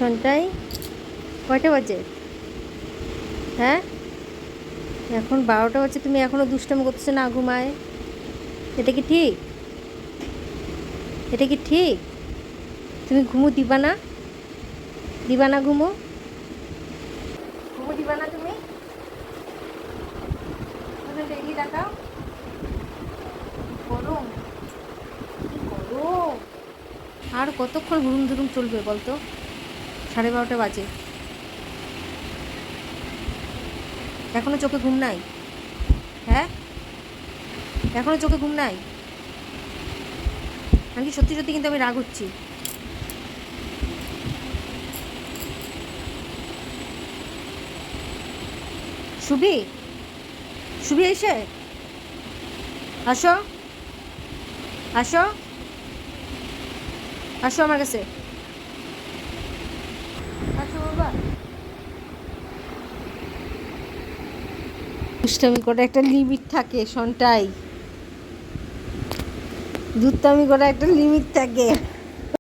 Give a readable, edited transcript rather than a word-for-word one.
সন্টাই কয়টা বাজে? হ্যাঁ, এখন 12টা বাজে, তুমি এখনও দুষ্টামি করতেছো না ঘুমায়? এটা কি ঠিক? এটা কি ঠিক? তুমি ঘুমো দিবা না? দিবা না ঘুমো? ঘুমো দিবা না তুমি? ডেইলি দেখাও গরম, কি গরম! আর কতক্ষণ হুড়ুম ধুরুম চলবে বলতো? 12:30 বাজে, এখনো চোখে ঘুম নাই? হ্যাঁ, এখনো চোখে ঘুম নাই? আমি কি সত্যি সত্যি কিন্তু আমি রাগ হচ্ছি। সুবি, সুবি এসে আসো, আসো, আসো আমার কাছে, আসো বাবা। দুষ্টামি করে একটা লিমিট থাকে সন্টাই, দুষ্টামি করে একটা লিমিট থাকে।